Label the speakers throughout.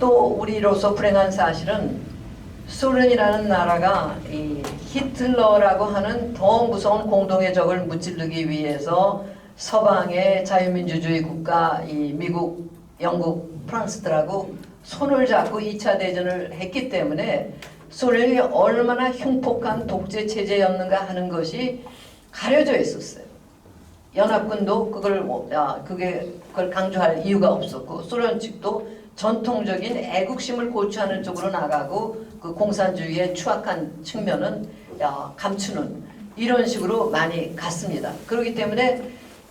Speaker 1: 또 우리로서 불행한 사실은 소련이라는 나라가 이 히틀러라고 하는 더 무서운 공동의 적을 무찌르기 위해서 서방의 자유민주주의 국가 이 미국, 영국, 프랑스들하고 손을 잡고 2차 대전을 했기 때문에 소련이 얼마나 흉폭한 독재 체제였는가 하는 것이 가려져 있었어요. 연합군도 그걸 강조할 이유가 없었고, 소련 측도 전통적인 애국심을 고취하는 쪽으로 나가고 그 공산주의의 추악한 측면은 감추는 이런 식으로 많이 갔습니다. 그렇기 때문에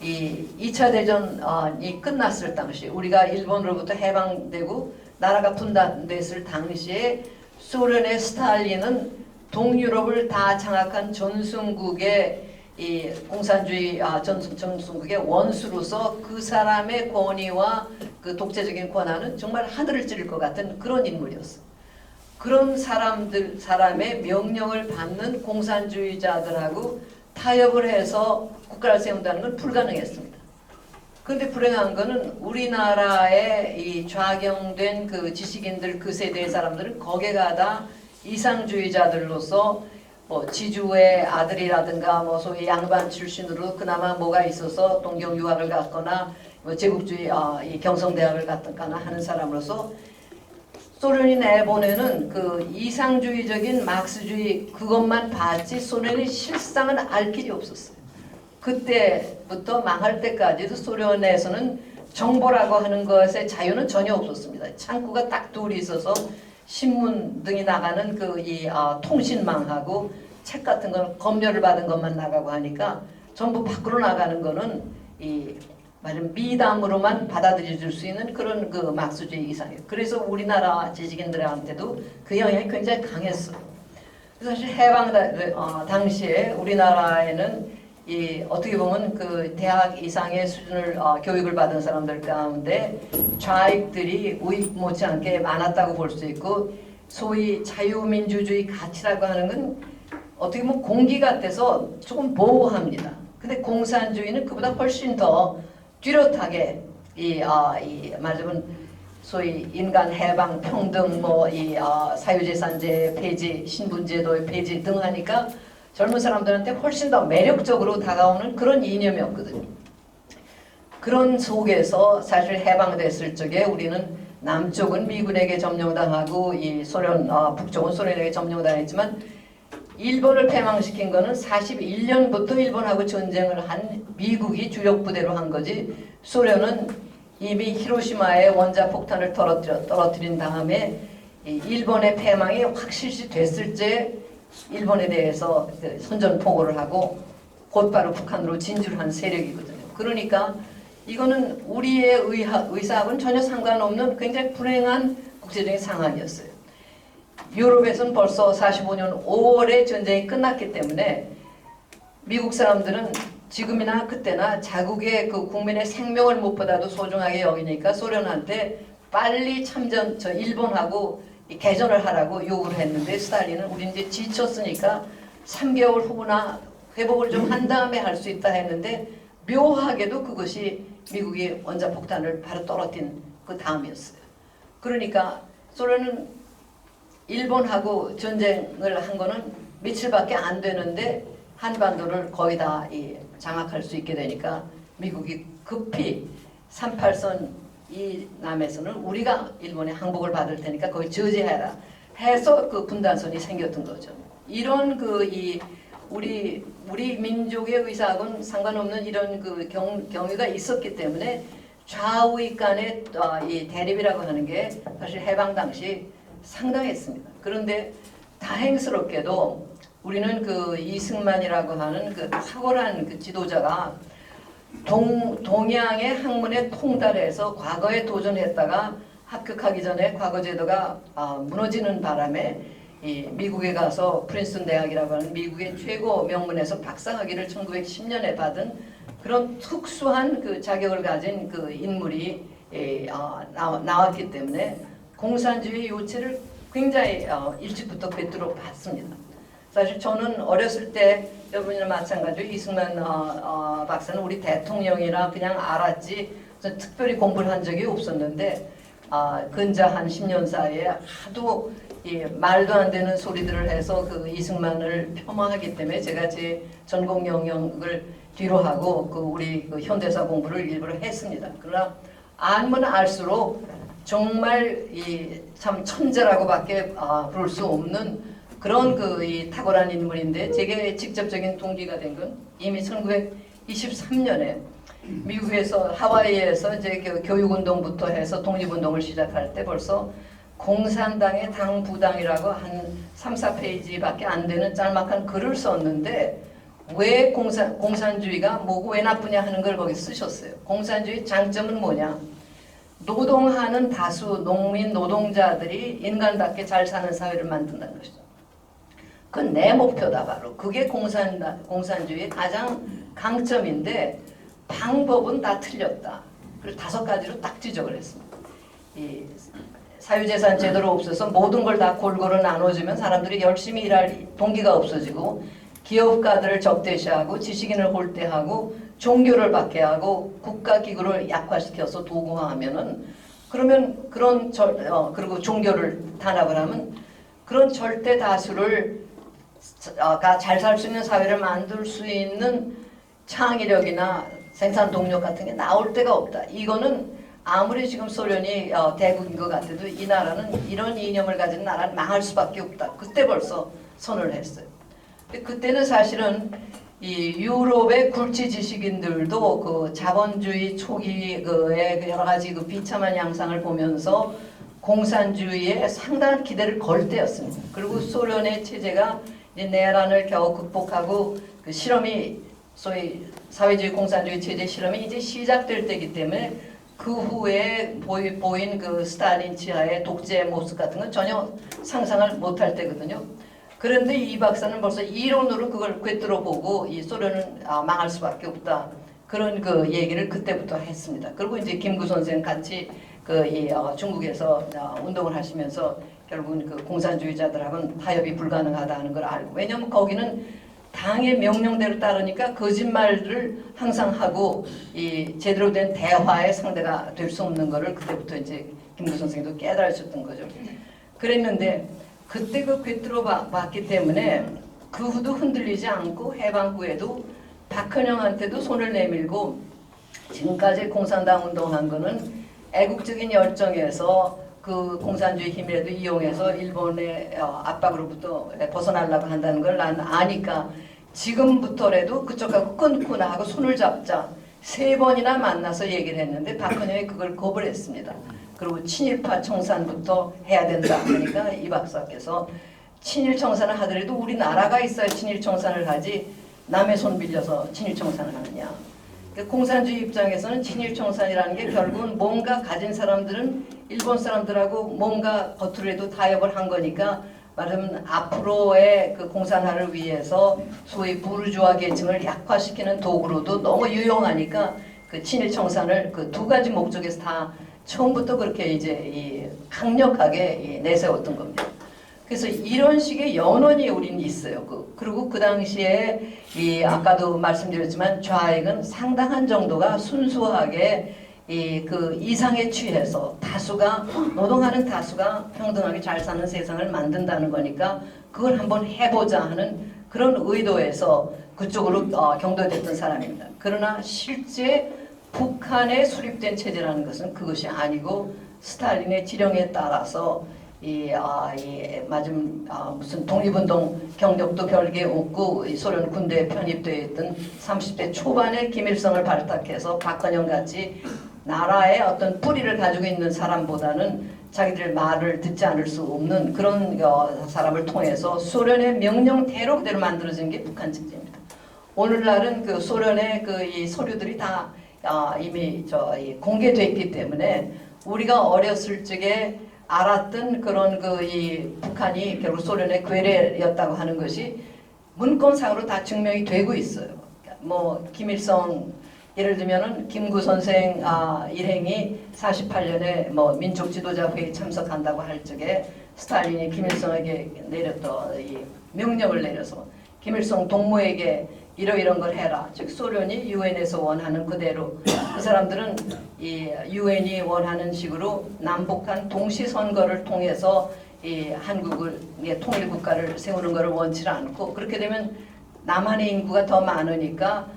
Speaker 1: 이 2차 대전이 끝났을 당시, 우리가 일본으로부터 해방되고 나라가 분단됐을 당시에 소련의 스탈린은 동유럽을 다 장악한 전승국의 이 공산주의 전승국의 원수로서 그 사람의 권위와 그 독재적인 권한은 정말 하늘을 찌를 것 같은 그런 인물이었어. 그런 사람의 명령을 받는 공산주의자들하고 타협을 해서 국가를 세운다는 건 불가능했습니다. 그런데 불행한 거는 우리나라의 이 좌경된 그 지식인들 그 세대의 사람들은 거기에 가다 이상주의자들로서 뭐 지주의 아들이라든가 뭐 소위 양반 출신으로 그나마 뭐가 있어서 동경 유학을 갔거나 뭐 제국주의 이 경성대학을 갔거나 하는 사람으로서 소련이 내보내는 그 이상주의적인 막스주의 그것만 봤지 소련이 실상은 알 길이 없었어요. 그때부터 망할 때까지도 소련에서는 정보라고 하는 것의 자유는 전혀 없었습니다. 창구가 딱 둘이 있어서 신문 등이 나가는 통신망하고 책 같은 건 검열을 받은 것만 나가고 하니까 전부 밖으로 나가는 거는 말하자면 미담으로만 받아들여질 수 있는 그런 그 막수주의 이상이에요. 그래서 우리나라 지식인들한테도 그 영향이 굉장히 강했어요. 그래서 사실 해방 당시에 우리나라에는 어떻게 보면 그 대학 이상의 수준을 교육을 받은 사람들 가운데 좌익들이 우익 못지않게 많았다고 볼 수 있고, 소위 자유민주주의 가치라고 하는 건 어떻게 보면 공기 같아서 조금 모호합니다. 근데 공산주의는 그보다 훨씬 더 뚜렷하게 말하자면 소위 인간 해방, 평등, 사유재산제 폐지, 신분제도의 폐지 등 하니까 젊은 사람들한테 훨씬 더 매력적으로 다가오는 그런 이념이었거든요. 그런 속에서 사실 해방됐을 적에 우리는 남쪽은 미군에게 점령당하고 북쪽은 소련에게 점령당했지만 일본을 패망시킨 거는 41년부터 일본하고 전쟁을 한 미국이 주력 부대로 한 거지, 소련은 이미 히로시마에 원자폭탄을 떨어뜨린 다음에 일본의 패망이 확실시 됐을 때 일본에 대해서 선전포고를 하고 곧바로 북한으로 진출한 세력이거든요. 그러니까 이거는 우리의 의사하고는 전혀 상관없는 굉장히 불행한 국제적인 상황이었어요. 유럽에서는 벌써 45년 5월에 전쟁이 끝났기 때문에 미국 사람들은 지금이나 그때나 자국의 그 국민의 생명을 무엇보다도 소중하게 여기니까 소련한테 빨리 일본하고 개전을 하라고 요구를 했는데, 스탈린은 우리 이제 지쳤으니까 3개월 후나 회복을 좀 한 다음에 할 수 있다 했는데, 묘하게도 그것이 미국이 원자폭탄을 바로 떨어뜨린 그 다음이었어요. 그러니까 소련은 일본하고 전쟁을 한 거는 며칠밖에 안 되는데 한반도를 거의 다 장악할 수 있게 되니까 미국이 급히 38선 이 남에서는 우리가 일본의 항복을 받을 테니까 거기 저지해라 해서 그 분단선이 생겼던 거죠. 이런 우리 민족의 의사하고는 상관없는 이런 그 경위가 있었기 때문에 좌우익 간의 이 대립이라고 하는 게 사실 해방 당시 상당했습니다. 그런데 다행스럽게도 우리는 그 이승만이라고 하는 그 탁월한 그 지도자가 동양의 학문에 통달해서 과거에 도전했다가 합격하기 전에 과거제도가 무너지는 바람에 미국에 가서 프린스턴 대학이라고 하는 미국의 최고 명문에서 박사학위를 1910년에 받은 그런 특수한 그 자격을 가진 그 인물이 나왔기 때문에 공산주의 요체를 굉장히 일찍부터 꿰뚫어 봤습니다. 사실 저는 어렸을 때 여러분이나 마찬가지로 이승만 박사는 우리 대통령이라 그냥 알았지 특별히 공부를 한 적이 없었는데, 근자 한 10년 사이에 하도 말도 안 되는 소리들을 해서 그 이승만을 폄하하기 때문에 제가 제 전공 영역을 뒤로 하고 우리 현대사 공부를 일부러 했습니다. 그러나 알면 알수록 정말 참 천재라고밖에 부를 수 없는 그런 이 탁월한 인물인데, 제게 직접적인 동기가 된 건 이미 1923년에 미국에서 하와이에서 이제 교육운동부터 해서 독립운동을 시작할 때 벌써 공산당의 당부당이라고 한 3, 4페이지밖에 안 되는 짤막한 글을 썼는데, 왜 공산주의가 뭐고 왜 나쁘냐 하는 걸 거기 쓰셨어요. 공산주의 장점은 뭐냐? 노동하는 다수 농민 노동자들이 인간답게 잘 사는 사회를 만든다는 것이죠. 그건 내 목표다 바로. 그게 공산주의의 가장 강점인데 방법은 다 틀렸다. 그걸 5가지로 딱 지적을 했습니다. 이 사유재산 제도로 없어서 모든 걸 다 골고루 나눠주면 사람들이 열심히 일할 동기가 없어지고, 기업가들을 적대시하고 지식인을 홀대하고 종교를 박해하고 국가기구를 약화시켜서 도구화하면은, 그러면 그리고 종교를 탄압을 하면 그런 절대 다수를 잘 살 수 있는 사회를 만들 수 있는 창의력이나 생산 동력 같은 게 나올 데가 없다. 이거는 아무리 지금 소련이 대국인 것 같아도 이 나라는 이런 이념을 가진 나라는 망할 수밖에 없다. 그때 벌써 선언을 했어요. 그때는 사실은 이 유럽의 굴지 지식인들도 그 자본주의 초기의 여러 가지 비참한 양상을 보면서 공산주의에 상당한 기대를 걸 때였습니다. 그리고 소련의 체제가 이제 내란을 겨우 극복하고 그 실험이, 소위 사회주의 공산주의 체제 실험이 이제 시작될 때이기 때문에 그 후에 보인 그 스탈린 치하의 독재 모습 같은 건 전혀 상상을 못할 때거든요. 그런데 이 박사는 벌써 이론으로 그걸 꿰뚫어 보고 이 소련은 망할 수밖에 없다. 그런 그 얘기를 그때부터 했습니다. 그리고 이제 김구 선생 같이 중국에서 운동을 하시면서 결국은 그 공산주의자들하고는 타협이 불가능하다는 걸 알고, 왜냐하면 거기는 당의 명령대로 따르니까 거짓말을 항상 하고 이 제대로 된 대화의 상대가 될 수 없는 거를 그때부터 이제 김구 선생도 깨달으셨던 거죠. 그랬는데 그때 그 꿰뚫어 봤기 때문에 그 후도 흔들리지 않고 해방 후에도 박헌영한테도 손을 내밀고, 지금까지 공산당 운동한 거는 애국적인 열정에서 그 공산주의 힘이라도 이용해서 일본의 압박으로부터 벗어나려고 한다는 걸 난 아니까 지금부터라도 그쪽하고 끊구나 하고 손을 잡자 3번이나 만나서 얘기를 했는데 박헌영이 그걸 거부를 했습니다. 그리고 친일파 청산부터 해야 된다 하니까 이 박사께서 친일 청산을 하더라도 우리나라가 있어야 친일 청산을 하지 남의 손 빌려서 친일 청산을 하느냐. 공산주의 입장에서는 친일 청산이라는 게 결국은 뭔가 가진 사람들은 일본 사람들하고 뭔가 겉으로라도 타협을 한 거니까, 말하면 앞으로의 그 공산화를 위해서 소위 부르주아 계층을 약화시키는 도구로도 너무 유용하니까 그 친일 청산을 그 2가지 목적에서 다 처음부터 그렇게 이제 강력하게 내세웠던 겁니다. 그래서 이런 식의 연원이 우리는 있어요. 그리고 그 당시에 아까도 말씀드렸지만 좌익은 상당한 정도가 순수하게 그 이상에 취해서 노동하는 다수가 평등하게 잘 사는 세상을 만든다는 거니까 그걸 한번 해보자 하는 그런 의도에서 그쪽으로 경도됐던 사람입니다. 그러나 실제 북한에 수립된 체제라는 것은 그것이 아니고 스탈린의 지령에 따라서 무슨 독립운동 경력도 별게 없고 소련 군대에 편입되어 있던 30대 초반에 김일성을 발탁해서 박헌영 같이 나라의 어떤 뿌리를 가지고 있는 사람보다는 자기들 말을 듣지 않을 수 없는 그런 사람을 통해서 소련의 명령대로 그대로 만들어진 게 북한 체제입니다. 오늘날은 그 소련의 이 서류들이 다 이미 공개되어 있기 때문에 우리가 어렸을 적에 알았던 그런 이 북한이 결국 소련의 괴뢰였다고 하는 것이 문건상으로 다 증명이 되고 있어요. 뭐 김일성 예를 들면은 김구 선생 일행이 48년에 뭐 민족 지도자 회의 참석한다고 할 적에 스탈린이 김일성에게 내렸던 이 명령을 내려서 김일성 동무에게 이런 걸 해라. 즉 소련이 유엔에서 원하는 그대로 그 사람들은 이 유엔이 원하는 식으로 남북한 동시 선거를 통해서 이 한국을 통일 국가를 세우는 것을 원치 않고 그렇게 되면 남한의 인구가 더 많으니까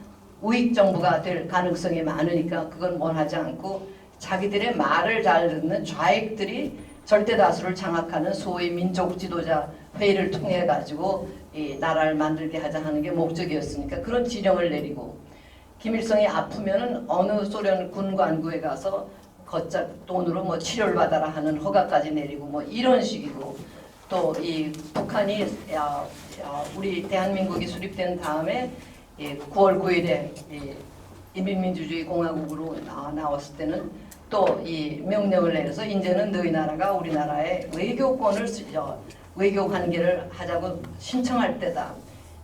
Speaker 1: 우익 정부가 될 가능성이 많으니까 그건 원하지 않고 자기들의 말을 잘 듣는 좌익들이 절대 다수를 장악하는 소위 민족 지도자 회의를 통해 가지고 이 나라를 만들게 하자 하는 게 목적이었으니까 그런 지령을 내리고 김일성이 아프면은 어느 소련 군관구에 가서 거짝 돈으로 뭐 치료를 받아라 하는 허가까지 내리고 뭐 이런 식이고 또 이 북한이 우리 대한민국이 수립된 다음에 9월 9일에 인민민주주의 공화국으로 나왔을 때는 또 이 명령을 내려서 이제는 너희 나라가 우리나라의 외교권을 외교 관계를 하자고 신청할 때다.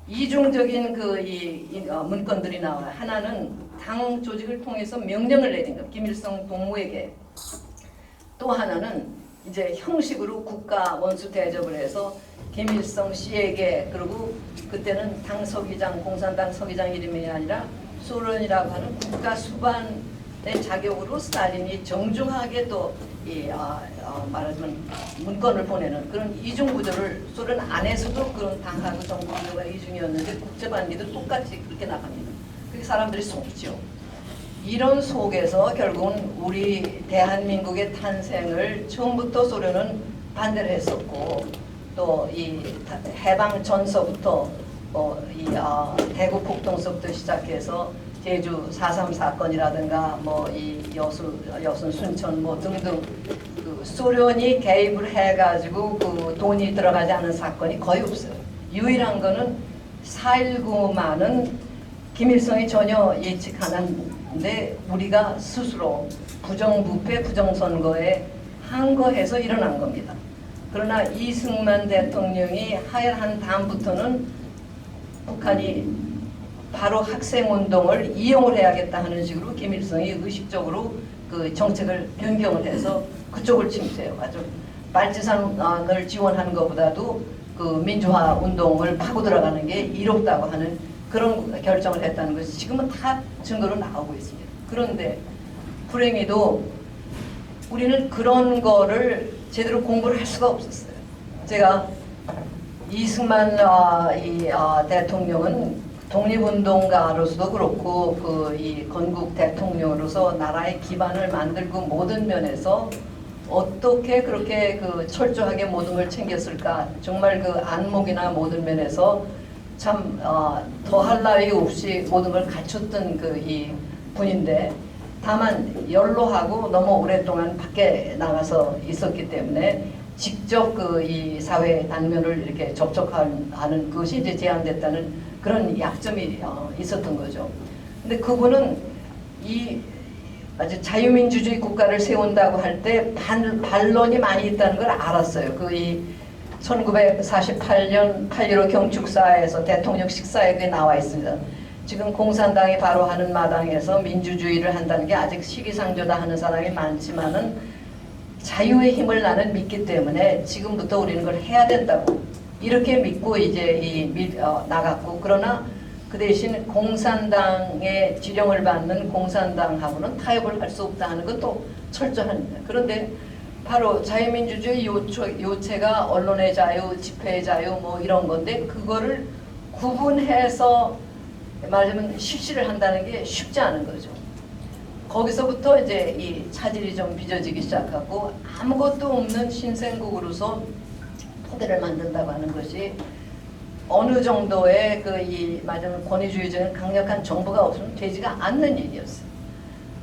Speaker 1: 이중적인 문건들이 나와요. 하나는 당 조직을 통해서 명령을 내린 것, 김일성 동무에게. 또 하나는 이제 형식으로 국가 원수 대접을 해서 김일성 씨에게 그리고 그때는 당 서기장, 공산당 서기장 이름이 아니라 소련이라고 하는 국가 수반의 자격으로 스탈린이 정중하게 또 말하자면 문건을 보내는 그런 이중 구조를 소련 안에서도 그런 당하고 정부 구조가 이중이었는데 국제관계도 똑같이 그렇게 나갑니다. 그게 사람들이 속죠. 이런 속에서 결국은 우리 대한민국의 탄생을 처음부터 소련은 반대를 했었고 또 이 해방 전서부터 대구 폭동서부터 시작해서 제주 4.3 사건이라든가 뭐 이 여순 순천 뭐 등등 그 소련이 개입을 해가지고 그 돈이 들어가지 않은 사건이 거의 없어요. 유일한 거는 4.19만은 김일성이 전혀 예측 안 했는데 우리가 스스로 부정부패 부정선거에 항거해서 일어난 겁니다. 그러나 이승만 대통령이 하야한 다음부터는 북한이 바로 학생운동을 이용을 해야겠다 하는 식으로 김일성이 의식적으로 그 정책을 변경을 해서 그쪽을 침투해요. 아주 발지산을 지원하는 것보다도 그 민주화 운동을 파고 들어가는 게 이롭다고 하는 그런 결정을 했다는 것이 지금은 다 증거로 나오고 있습니다. 그런데 불행히도 우리는 그런 거를 제대로 공부를 할 수가 없었어요. 제가 이승만 대통령은 독립운동가로서도 그렇고 이 건국 대통령으로서 나라의 기반을 만들고 모든 면에서 어떻게 그렇게 철저하게 모든 걸 챙겼을까? 정말 그 안목이나 모든 면에서 참 더할 나위 없이 모든 걸 갖췄던 이 분인데 다만 연로하고 너무 오랫동안 밖에 나가서 있었기 때문에 직접 이 사회 당면을 이렇게 접촉하는 것이 이제 제한됐다는 그런 약점이 있었던 거죠. 근데 그분은 이 아주 자유민주주의 국가를 세운다고 할 때 반론이 많이 있다는 걸 알았어요. 1948년 8.15 경축사에서 대통령 식사에 그게 나와 있습니다. 지금 공산당이 바로 하는 마당에서 민주주의를 한다는 게 아직 시기상조다 하는 사람이 많지만은 자유의 힘을 나는 믿기 때문에 지금부터 우리는 그걸 해야 된다고 이렇게 믿고 이제 나갔고 그러나 그 대신 공산당의 지령을 받는 공산당하고는 타협을 할 수 없다 하는 것도 철저합니다. 그런데 바로 자유민주주의 요체가 언론의 자유, 집회의 자유 뭐 이런 건데 그거를 구분해서 말하자면 실시를 한다는 게 쉽지 않은 거죠. 거기서부터 이제 이 차질이 좀 빚어지기 시작하고 아무것도 없는 신생국으로서 토대를 만든다고 하는 것이 어느 정도의 말하자면 권위주의적인 강력한 정부가 없으면 되지가 않는 일이었어요.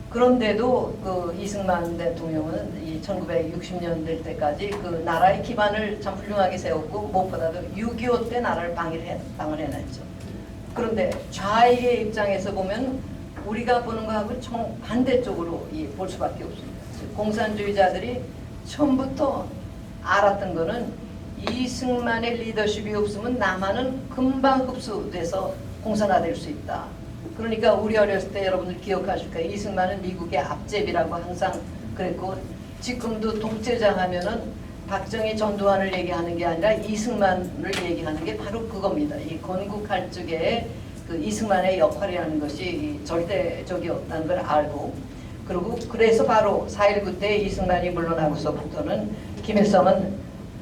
Speaker 1: 그런데도 이승만 대통령은 이 1960년 될 때까지 나라의 기반을 참 훌륭하게 세웠고 무엇보다도 6.25 때 나라를 방어해냈죠. 그런데 좌익의 입장에서 보면 우리가 보는 거하고 정반대쪽으로 볼 수밖에 없습니다. 공산주의자들이 처음부터 알았던 거는 이승만의 리더십이 없으면 남한은 금방 흡수돼서 공산화될 수 있다. 그러니까 우리 어렸을 때 여러분들 기억하실 거예요. 이승만은 미국의 앞제비라고 항상 그랬고 지금도 독재자 하면은 박정희 전두환을 얘기하는 게 아니라 이승만을 얘기하는 게 바로 그겁니다. 이 건국할 적에 그 이승만의 역할이라는 것이 절대적이었다는 걸 알고, 그리고 그래서 바로 4.19 때 이승만이 물러나고서부터는 김일성은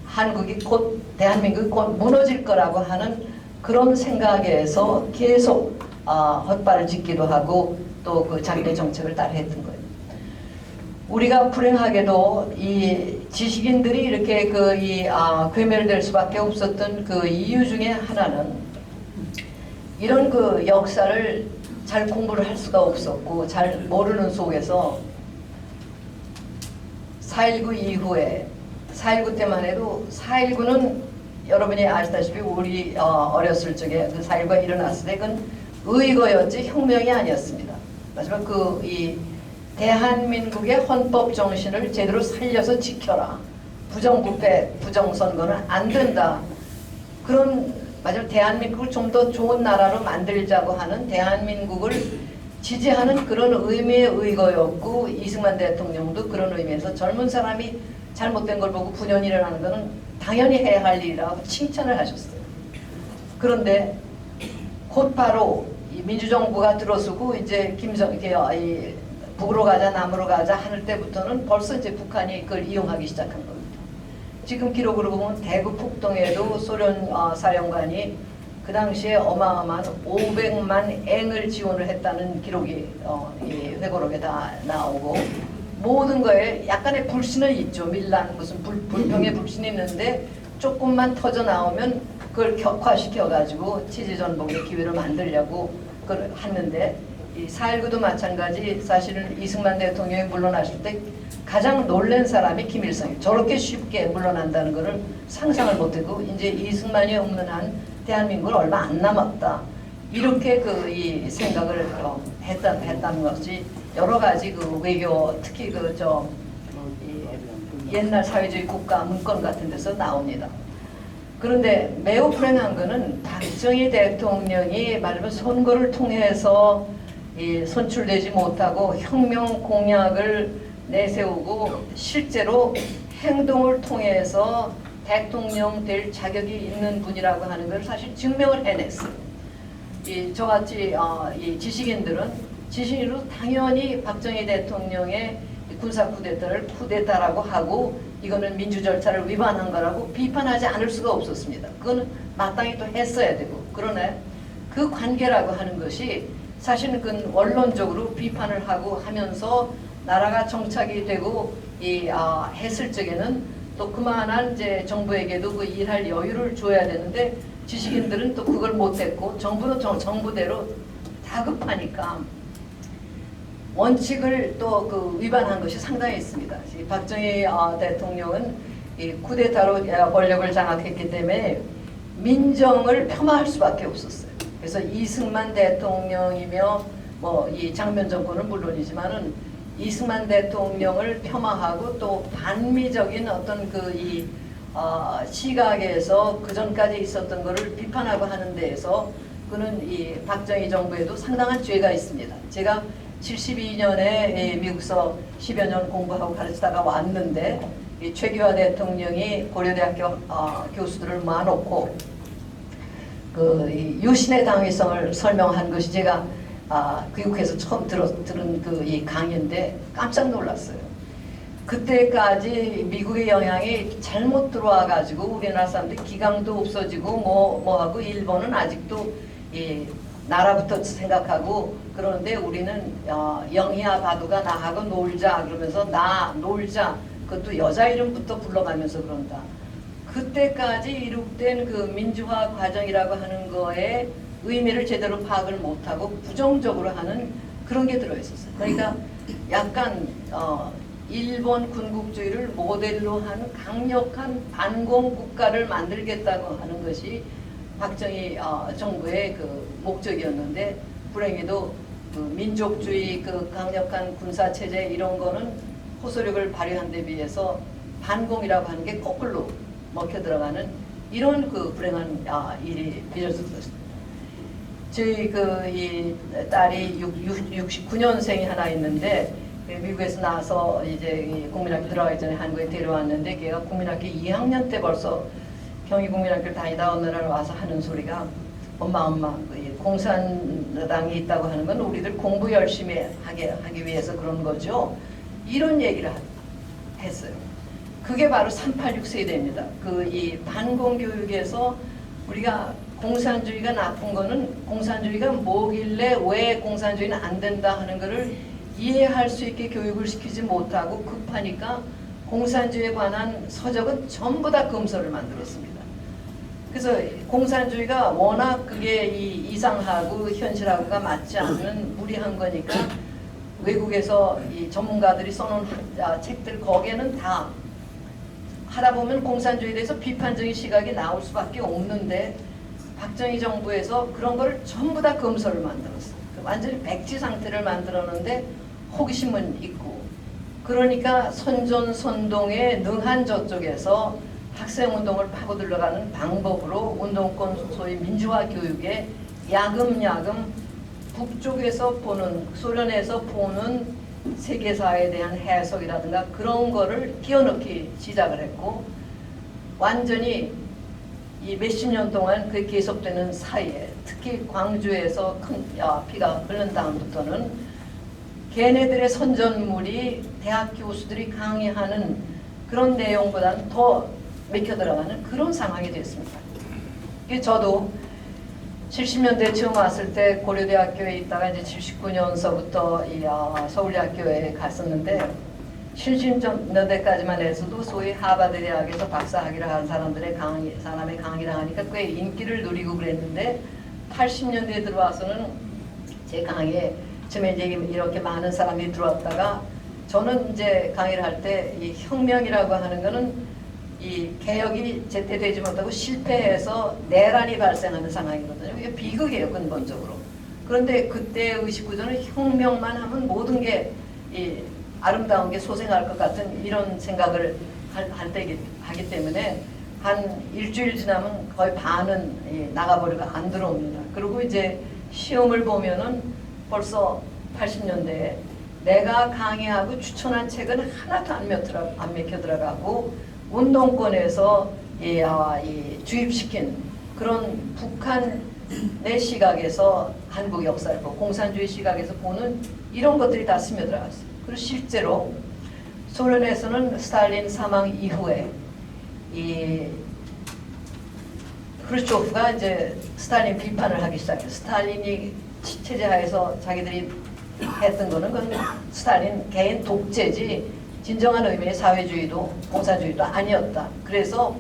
Speaker 1: 한국이 곧 대한민국이 곧 무너질 거라고 하는 그런 생각에서 계속 헛발을 짚기도 하고 또 그 자기네 정책을 따라했던 거예요. 우리가 불행하게도 이 지식인들이 이렇게 괴멸될 수밖에 없었던 그 이유 중에 하나는 이런 그 역사를 잘 공부를 할 수가 없었고 잘 모르는 속에서 4.19 이후에 4.19 때만 해도 4.19는 여러분이 아시다시피 우리 어렸을 적에 그 4.19가 일어났을 때 그건 의거였지 혁명이 아니었습니다. 마지막 이 대한민국의 헌법 정신을 제대로 살려서 지켜라. 부정부패, 부정선거는 안 된다. 그런 마지막 대한민국을 좀 더 좋은 나라로 만들자고 하는 대한민국을 지지하는 그런 의미의 의거였고 이승만 대통령도 그런 의미에서 젊은 사람이 잘못된 걸 보고 분연히 일어나는 것은 당연히 해야 할 일이라고 칭찬을 하셨어요. 그런데 곧바로 이 민주정부가 들어서고 이제 북으로 가자 남으로 가자 하는 때부터는 벌써 이제 북한이 그걸 이용하기 시작한 겁니다. 지금 기록으로 보면 대구 폭동에도 소련 사령관이 그 당시에 어마어마한 500만 앵을 지원을 했다는 기록이 이 회고록에 다 나오고 모든 거에 약간의 불신은 있죠. 밀란 무슨 불평의 불신이 있는데 조금만 터져 나오면 그걸 격화시켜 가지고 체제전복의 기회를 만들려고 그걸 했는데 이 4.19도 마찬가지. 사실은 이승만 대통령이 물러나실 때 가장 놀란 사람이 김일성이 저렇게 쉽게 물러난다는 것을 상상을 못했고 이제 이승만이 없는 한 대한민국은 얼마 안 남았다. 이렇게 이 생각을 했다는 것이 여러 가지 그 외교 특히 옛날 사회주의 국가 문건 같은 데서 나옵니다. 그런데 매우 불행한 것은 박정희 대통령이 말하면 선거를 통해서 선출되지 못하고 혁명 공약을 내세우고 실제로 행동을 통해서 대통령 될 자격이 있는 분이라고 하는 걸 사실 증명을 해냈어요. 저같이 지식인으로 당연히 박정희 대통령의 군사 쿠데타를 쿠데타라고 하고 이거는 민주 절차를 위반한 거라고 비판하지 않을 수가 없었습니다. 그거는 마땅히 또 했어야 되고, 그러나 그 관계라고 하는 것이 사실은 그 원론적으로 비판을 하고 하면서 나라가 정착이 되고 했을 적에는 또 그만한 이제 정부에게도 그 일할 여유를 줘야 되는데 지식인들은 또 그걸 못했고 정부는 정부대로 다급하니까 원칙을 또 위반한 것이 상당히 있습니다. 박정희 대통령은 쿠데타로 권력을 장악했기 때문에 민정을 폄하할 수밖에 없었어요. 그래서 이승만 대통령이며 이 장면 정권은 물론이지만은 이승만 대통령을 폄하하고 또 반미적인 어떤 시각에서 그 전까지 있었던 것을 비판하고 하는 데에서 그는 이 박정희 정부에도 상당한 죄가 있습니다. 제가 72년에 미국서 10여 년 공부하고 가르치다가 왔는데 최규하 대통령이 고려대학교 교수들을 모아놓고 유신의 당위성을 설명한 것이 제가 귀국해서 처음 들은 이 강의인데 깜짝 놀랐어요. 그때까지 미국의 영향이 잘못 들어와 가지고 우리나라 사람들이 기강도 없어지고 뭐하고 일본은 아직도 나라부터 생각하고 그러는데 우리는 영희야 바두가 나하고 놀자 그러면서 놀자 그것도 여자 이름부터 불러가면서 그런다. 그때까지 이룩된 그 민주화 과정이라고 하는 거에 의미를 제대로 파악을 못하고 부정적으로 하는 그런 게 들어있었어요. 그러니까 약간 일본 군국주의를 모델로 한 강력한 반공 국가를 만들겠다고 하는 것이 박정희 정부의 목적이었는데 불행히도 민족주의 강력한 군사체제 이런 거는 호소력을 발휘한 데 비해서 반공이라고 하는 게 거꾸로 먹혀 들어가는 이런 불행한 일이 빚어졌습니다. 저희 이 딸이 69년생이 하나 있는데 미국에서 나와서 이제 국민학교 들어가기 전에 한국에 데려왔는데 걔가 국민학교 2학년 때 벌써 경희국민학교를 다니다 어느 날 와서 하는 소리가 엄마 공산당이 있다고 하는 건 우리들 공부 열심히 하기 위해서 그런 거죠. 이런 얘기를 했어요. 그게 바로 386 세대입니다. 그 이 반공교육에서 우리가 공산주의가 나쁜 거는 공산주의가 뭐길래 왜 공산주의는 안 된다 하는 거를 이해할 수 있게 교육을 시키지 못하고 급하니까 공산주의에 관한 서적은 전부 다 금서를 만들었습니다. 그래서 공산주의가 워낙 그게 이상하고 현실하고가 맞지 않는 무리한 거니까 외국에서 이 전문가들이 써놓은 책들 거기에는 다 하다 보면 공산주의에 대해서 비판적인 시각이 나올 수밖에 없는데 박정희 정부에서 그런 거를 전부 다 검서를 만들었어요. 완전히 백지 상태를 만들었는데 호기심은 있고 그러니까 선전선동에 능한 저쪽에서 학생운동을 파고들어가는 방법으로 운동권 소위 민주화 교육에 야금야금 북쪽에서 보는 소련에서 보는 세계사에 대한 해석이라든가 그런 거를 끼워넣기 시작을 했고 완전히 이 몇십 년 동안 그 계속되는 사이에 특히 광주에서 큰 피가 흐른 다음부터는 걔네들의 선전물이 대학 교수들이 강의하는 그런 내용보다는 더 맥혀 들어가는 그런 상황이 됐습니다. 저도 70년대 처음 왔을 때 고려대학교에 있다가 이제 79년서부터 이 서울대학교에 갔었는데 70년대까지만 해서도 소위 하버드 대학에서 박사학위를 한 사람의 강의를 하니까 꽤 인기를 누리고 그랬는데 80년대에 들어와서는 제 강의에 처음에 이제 이렇게 많은 사람이 들어왔다가 저는 이제 강의를 할 때 이 혁명이라고 하는 거는 이 개혁이 제때 되지 못하고 실패해서 내란이 발생하는 상황이거든요. 이게 비극이에요, 근본적으로. 그런데 그때의 의식구조는 혁명만 하면 모든 게 이 아름다운 게 소생할 것 같은 이런 생각을 하기 때문에 한 일주일 지나면 거의 반은 나가버리고 안 들어옵니다. 그리고 이제 시험을 보면은 벌써 80년대에 내가 강의하고 추천한 책은 하나도 안 맥혀 들어가고 운동권에서 주입시킨 그런 북한의 시각에서 한국 역사를 보고 공산주의 시각에서 보는 이런 것들이 다 스며들어갔어요. 그리고 실제로 소련에서는 스탈린 사망 이후에 이 크루쇼프가 이제 스탈린 비판을 하기 시작해요. 스탈린이 체제하에서 자기들이 했던 거는 그건 스탈린 개인 독재지 진정한 의미의 사회주의도 공산주의도 아니었다. 그래서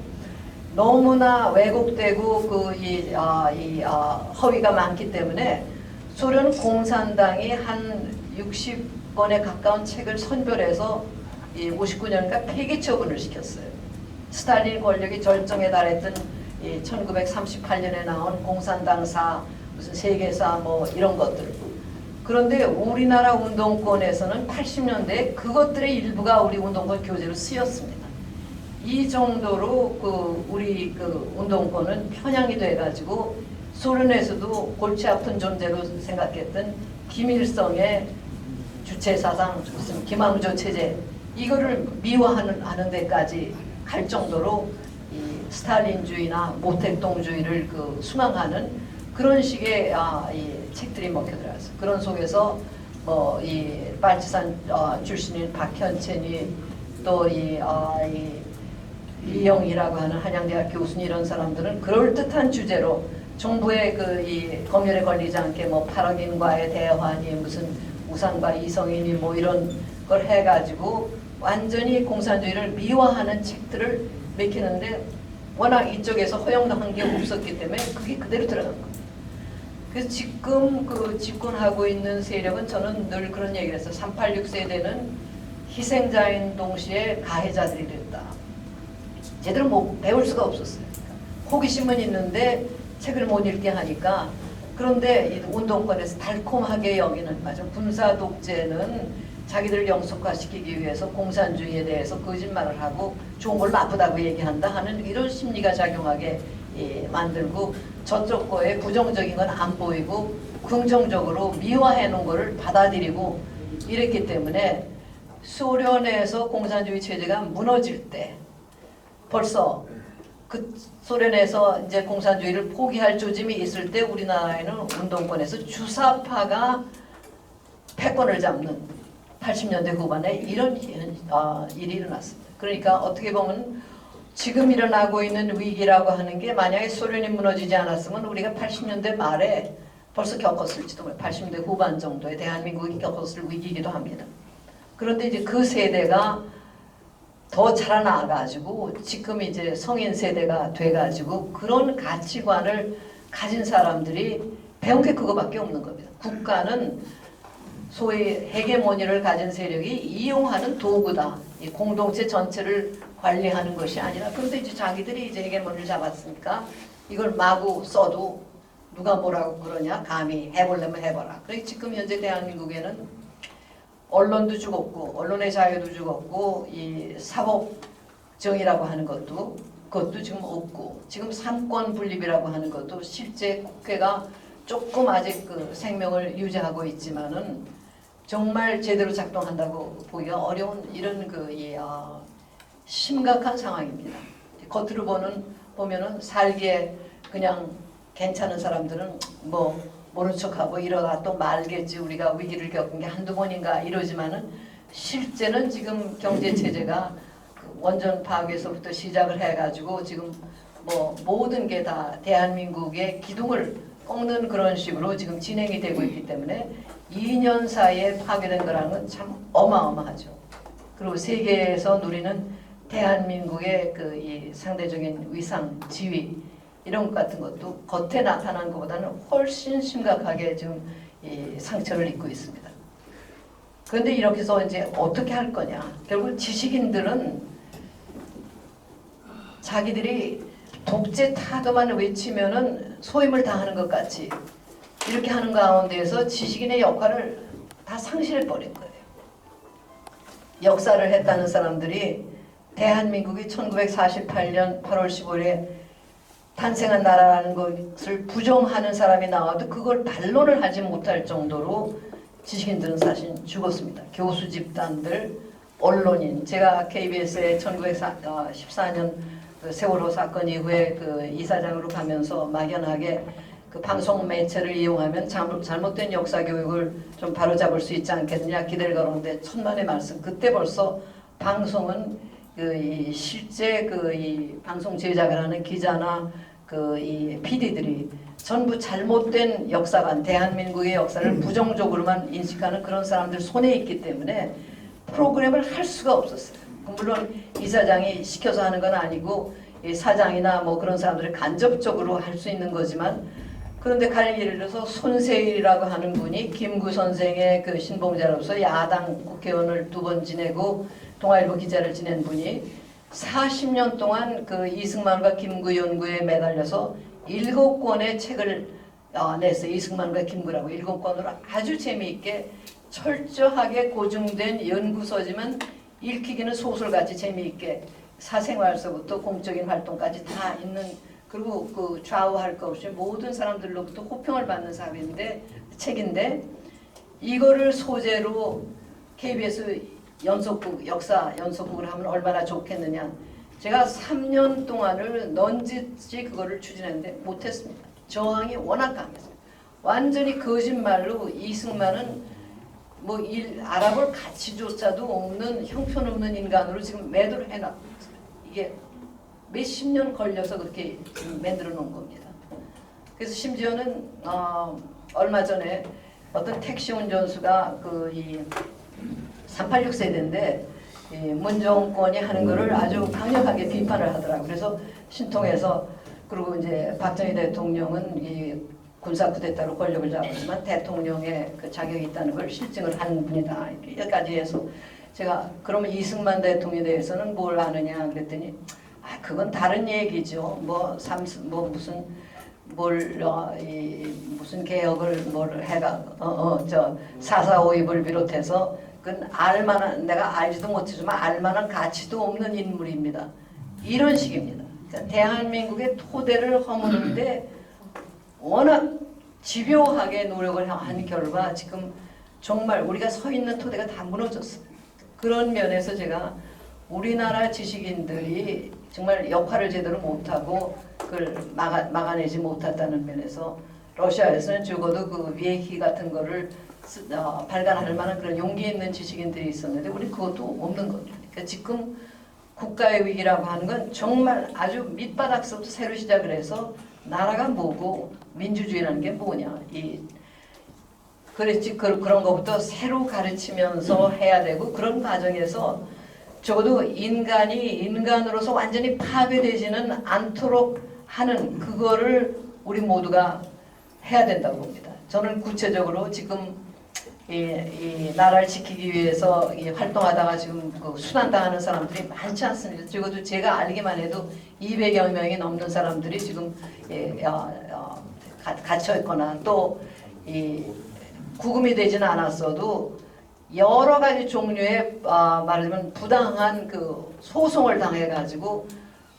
Speaker 1: 너무나 왜곡되고 허위가 많기 때문에 소련 공산당이 한 60권에 가까운 책을 선별해서 59년간 폐기 처분을 시켰어요. 스탈린 권력이 절정에 달했던 1938년에 나온 공산당사 무슨 세계사 뭐 이런 것들. 그런데 우리나라 운동권에서는 80년대에 그것들의 일부가 우리 운동권 교재로 쓰였습니다. 이 정도로 우리 운동권은 편향이 돼가지고 소련에서도 골치 아픈 존재로 생각했던 김일성의 주체 사상, 무슨 김항조 체제 이거를 미화하는 데까지 갈 정도로 이 스탈린주의나 모택동주의를 순항하는 그런 식의 이 책들이 먹혀 들어갔어요. 그런 속에서 이 빨치산 출신인 박현천이 또 이영이라고 하는 한양대학 교수님 이런 사람들은 그럴듯한 주제로 정부의 이 검열에 걸리지 않게 8억인과의 대화니 무슨 우상과 이성인이 이런 걸 해가지고 완전히 공산주의를 미화하는 책들을 맥히는데 워낙 이쪽에서 허용당한 게 없었기 때문에 그게 그대로 들어간 겁니다. 그래서 지금 집권하고 있는 세력은 저는 늘 그런 얘기를 했어요. 386 세대는 희생자인 동시에 가해자들이 됐다. 제대로 배울 수가 없었어요. 호기심은 있는데 책을 못 읽게 하니까. 그런데 이 운동권에서 달콤하게 여기는 군사 독재는 자기들을 영속화시키기 위해서 공산주의에 대해서 거짓말을 하고 좋은 걸 나쁘다고 얘기한다 하는 이런 심리가 작용하게 만들고 저쪽 거에 부정적인 건 안 보이고 긍정적으로 미화해 놓은 거를 받아들이고 이랬기 때문에 소련에서 공산주의 체제가 무너질 때 벌써 그 소련에서 이제 공산주의를 포기할 조짐이 있을 때 우리나라에는 운동권에서 주사파가 패권을 잡는 80년대 후반에 이런 일이 일어났습니다. 그러니까 어떻게 보면 지금 일어나고 있는 위기라고 하는 게 만약에 소련이 무너지지 않았으면 우리가 80년대 말에 벌써 겪었을지도 몰라요. 80년대 후반 정도에 대한민국이 겪었을 위기이기도 합니다. 그런데 이제 그 세대가 더 자라나가지고 지금 이제 성인 세대가 돼가지고 그런 가치관을 가진 사람들이 배운 게 그거밖에 없는 겁니다. 국가는 소위 헤게모니를 가진 세력이 이용하는 도구다. 이 공동체 전체를 관리하는 것이 아니라. 그런데 이제 자기들이 이제 헤게모니를 잡았으니까 이걸 마구 써도 누가 뭐라고 그러냐, 감히 해보려면 해봐라. 그래서 지금 현재 대한민국에는 언론도 죽었고 언론의 자유도 죽었고 이 사법정의라고 하는 것도 그것도 지금 없고 지금 삼권 분립이라고 하는 것도 실제 국회가 조금 아직 그 생명을 유지하고 있지만은 정말 제대로 작동한다고 보기가 어려운 이런 심각한 상황입니다. 겉으로 보면은 살기에 그냥 괜찮은 사람들은 뭐 모른 척하고 이러다 또 말겠지 우리가 위기를 겪은 게 한두 번인가 이러지만은 실제는 지금 경제 체제가 원전 파괴에서부터 시작을 해가지고 지금 뭐 모든 게 다 대한민국의 기둥을 꺾는 그런 식으로 지금 진행이 되고 있기 때문에 2년 사이에 파괴된 거라는 건 참 어마어마하죠. 그리고 세계에서 누리는 대한민국의 그 이 상대적인 위상, 지위 이런 것 같은 것도 겉에 나타난 것보다는 훨씬 심각하게 지금 이 상처를 입고 있습니다. 그런데 이렇게 해서 이제 어떻게 할 거냐? 결국 지식인들은 자기들이 독재 타도만 외치면은 소임을 다하는 것 같이 이렇게 하는 가운데에서 지식인의 역할을 다 상실해버린 거예요. 역사를 했다는 사람들이 대한민국이 1948년 8월 15일에 탄생한 나라라는 것을 부정하는 사람이 나와도 그걸 반론을 하지 못할 정도로 지식인들은 사실 죽었습니다. 교수 집단들, 언론인, 제가 KBS에 1914년 그 세월호 사건 이후에 그 이사장으로 가면서 막연하게 그 방송 매체를 이용하면 잘못된 역사 교육을 좀 바로잡을 수 있지 않겠느냐 기대를 걸었는데 천만의 말씀. 그때 벌써 방송은 실제 이 방송 제작을 하는 기자나 이 PD들이 전부 잘못된 역사관, 대한민국의 역사를 부정적으로만 인식하는 그런 사람들 손에 있기 때문에 프로그램을 할 수가 없었어요. 물론 이사장이 시켜서 하는 건 아니고 사장이나 뭐 그런 사람들이 간접적으로 할 수 있는 거지만 그런데 예를 들어서 손세일이라고 하는 분이 김구 선생의 그 신봉자로서 야당 국회의원을 2번 지내고 동아일보 기자를 지낸 분이 40년 동안 그 이승만과 김구 연구에 매달려서 7권의 책을 냈어요. 이승만과 김구라고 7권으로 아주 재미있게 철저하게 고증된 연구서지만 읽히기는 소설같이 재미있게 사생활서부터 공적인 활동까지 다 있는 그리고 그 좌우할 것 없이 모든 사람들로부터 호평을 받는 책인데 이거를 소재로 KBS 연속극, 역사 연속극을 하면 얼마나 좋겠느냐. 제가 3년 동안을 넌지시 그거를 추진했는데 못했습니다. 저항이 워낙 강했어요. 완전히 거짓말로 이승만은 뭐 알아볼 가치조차도 없는 형편없는 인간으로 지금 매도를 해놨고 이게 몇십 년 걸려서 그렇게 만들어 놓은 겁니다. 그래서 심지어는 얼마 전에 어떤 택시 운전수가 이 386 세대인데 문정권이 하는 거를 아주 강력하게 비판을 하더라고요. 그래서 신통해서 그리고 이제 박정희 대통령은 이 군사 쿠데타로 권력을 잡았지만 대통령의 그 자격이 있다는 걸 실증을 한 분이다. 여기까지 해서 제가 그러면 이승만 대통령에 대해서는 뭘 아느냐 그랬더니 그건 다른 얘기죠. 무슨 개혁을 해가 저 4.4.5입을 비롯해서 그건 알만한 내가 알지도 못하지만 알만한 가치도 없는 인물입니다. 이런 식입니다. 그러니까 대한민국의 토대를 허무는데 워낙 집요하게 노력을 한 결과 지금 정말 우리가 서 있는 토대가 다 무너졌어요. 그런 면에서 제가 우리나라 지식인들이 정말 역할을 제대로 못하고 그걸 막아내지 못했다는 면에서 러시아에서는 적어도 그 위에키 같은 거를 발간할 만한 그런 용기 있는 지식인들이 있었는데 우리 그것도 없는 겁니다. 그러니까 지금 국가의 위기라고 하는 건 정말 아주 밑바닥서부터 새로 시작을 해서 나라가 뭐고 민주주의라는 게 뭐냐 그랬지 그런 것부터 새로 가르치면서 해야 되고 그런 과정에서 적어도 인간이 인간으로서 완전히 파괴되지는 않도록 하는 그거를 우리 모두가 해야 된다고 봅니다. 저는 구체적으로 지금 이 나라를 지키기 위해서 활동하다가 지금 그 순환당하는 사람들이 많지 않습니다. 적어도 제가 알기만 해도 200여 명이 넘는 사람들이 지금 갇혀 있거나 또 구금이 되지는 않았어도 여러 가지 종류의 말하자면 부당한 그 소송을 당해가지고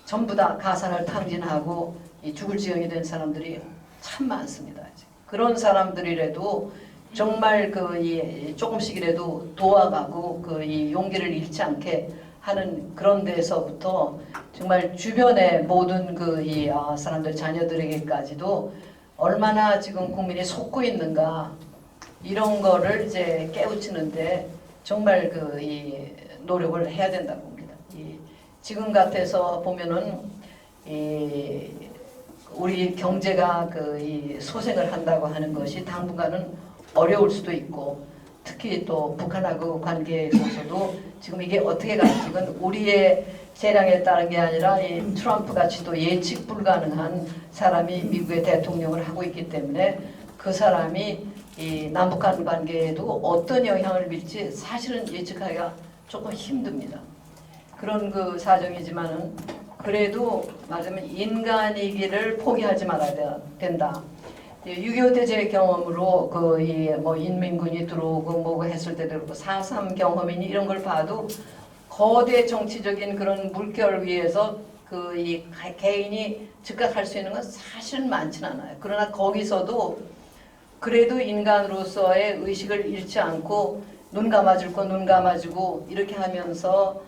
Speaker 1: 전부 다 가산을 탕진하고 죽을 지경이 된 사람들이 참 많습니다. 그런 사람들이라도 정말 조금씩이라도 도와가고 이 용기를 잃지 않게 하는 그런 데서부터 정말 주변의 모든 사람들 자녀들에게까지도 얼마나 지금 국민이 속고 있는가 이런 거를 이제 깨우치는데 정말 노력을 해야 된다고 봅니다. 지금 같아서 보면은 우리 경제가 소생을 한다고 하는 것이 당분간은 어려울 수도 있고 특히 또 북한하고 관계에 있어서도 지금 이게 어떻게 갈지 이건 우리의 재량에 따른 게 아니라 트럼프 같이도 예측 불가능한 사람이 미국의 대통령을 하고 있기 때문에 그 사람이 이 남북한 관계에도 어떤 영향을 미칠지 사실은 예측하기가 조금 힘듭니다. 그런 사정이지만은 그래도 말하자면 인간이기를 포기하지 말아야 된다. 6.25 때 제 경험으로 인민군이 들어오고 뭐고 했을 때도 그렇고 4.3 경험이니 이런 걸 봐도 거대 정치적인 그런 물결 위에서 개인이 즉각할 수 있는 건 사실은 많지는 않아요. 그러나 거기서도 그래도 인간으로서의 의식을 잃지 않고 눈 감아줄 거 눈 감아주고 이렇게 하면서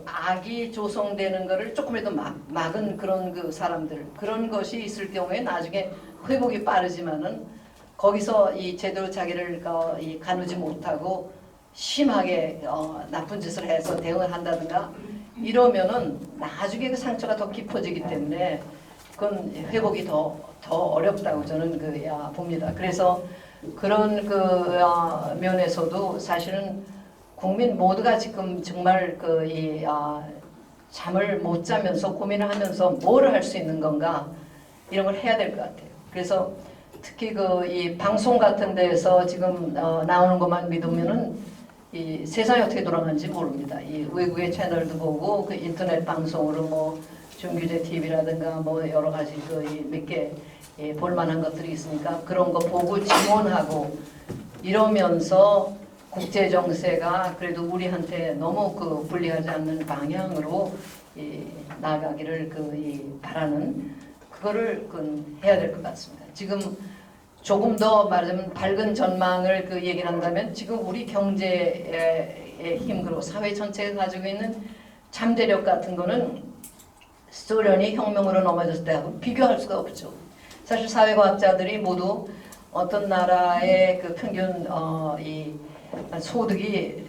Speaker 1: 악이 조성되는 것을 조금이라도 막은 그런 사람들 그런 것이 있을 경우에 나중에 회복이 빠르지만은 거기서 제대로 자기를 가누지 못하고 심하게 나쁜 짓을 해서 대응을 한다든가 이러면은 나중에 그 상처가 더 깊어지기 때문에 그건 회복이 더 어렵다고 저는 봅니다. 그래서 그런 면에서도 사실은 국민 모두가 지금 정말 잠을 못 자면서 고민을 하면서 뭘 할 수 있는 건가 이런 걸 해야 될 것 같아요. 그래서 특히 이 방송 같은 데에서 지금 나오는 것만 믿으면은 이 세상이 어떻게 돌아가는지 모릅니다. 이 외국의 채널도 보고 인터넷 방송으로 중규제 TV라든가 여러 가지 몇 개 볼만한 것들이 있으니까 그런 거 보고 지원하고 이러면서 국제 정세가 그래도 우리한테 너무 불리하지 않는 방향으로 나아가기를 바라는 그거를 해야 될 것 같습니다. 지금 조금 더 말하자면 밝은 전망을 얘기를 한다면 지금 우리 경제의 힘 그리고 사회 전체가 가지고 있는 잠재력 같은 거는 소련이 혁명으로 넘어졌을 때하고 비교할 수가 없죠. 사실 사회과학자들이 모두 어떤 나라의 평균 소득이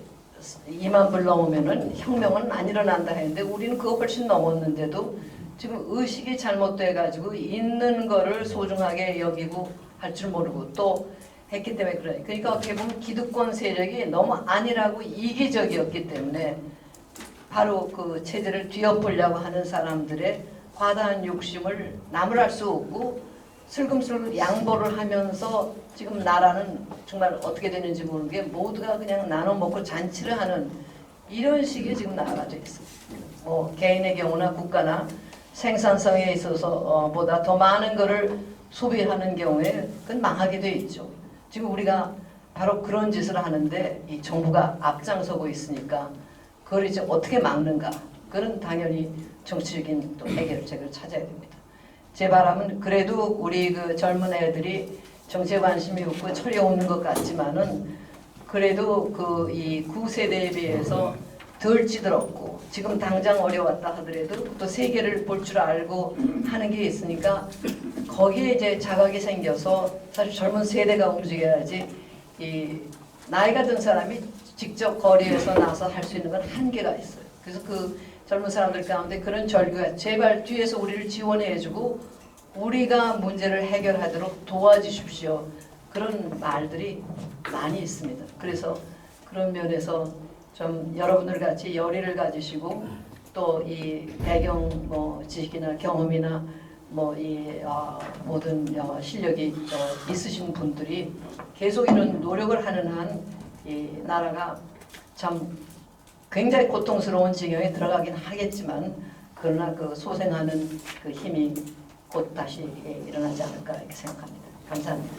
Speaker 1: 2만 불 넘으면은 혁명은 안 일어난다 했는데 우리는 그거 훨씬 넘었는데도 지금 의식이 잘못돼 가지고 있는 거를 소중하게 여기고 할 줄 모르고 또 했기 때문에 그래. 그러니까 어떻게 보면 기득권 세력이 너무 안일하고 이기적이었기 때문에 바로 체제를 뒤엎으려고 하는 사람들의 과다한 욕심을 나무랄 수 없고 슬금슬금 양보를 하면서 지금 나라는 정말 어떻게 되는지 모르는 게 모두가 그냥 나눠 먹고 잔치를 하는 이런 식의 지금 나라가 되어 있습니다. 개인의 경우나 국가나 생산성에 있어서 보다 더 많은 것을 소비하는 경우에 그건 망하게 되어 있죠. 지금 우리가 바로 그런 짓을 하는데 이 정부가 앞장서고 있으니까 그걸 이제 어떻게 막는가? 그건 당연히 정치적인 또 해결책을 찾아야 됩니다. 제 바람은 그래도 우리 젊은 애들이 정치에 관심이 없고 철이 없는 것 같지만은 그래도 이 구세대에 비해서 덜 찌들었고 지금 당장 어려웠다 하더라도 또 세계를 볼 줄 알고 하는 게 있으니까 거기에 이제 자각이 생겨서 사실 젊은 세대가 움직여야지 이 나이가 든 사람이 직접 거리에서 나서 할 수 있는 건 한계가 있어요. 그래서 그 젊은 사람들 가운데 그런 절규가 제발 뒤에서 우리를 지원해주고 우리가 문제를 해결하도록 도와주십시오. 그런 말들이 많이 있습니다. 그래서 그런 면에서 좀 여러분들 같이 열의를 가지시고 또 이 배경 뭐 지식이나 경험이나 뭐 이 모든 실력이 있으신 분들이 계속 이런 노력을 하는 한 이 나라가 참 굉장히 고통스러운 지경에 들어가긴 하겠지만 그러나 그 소생하는 그 힘이 곧 다시 일어나지 않을까 이렇게 생각합니다. 감사합니다.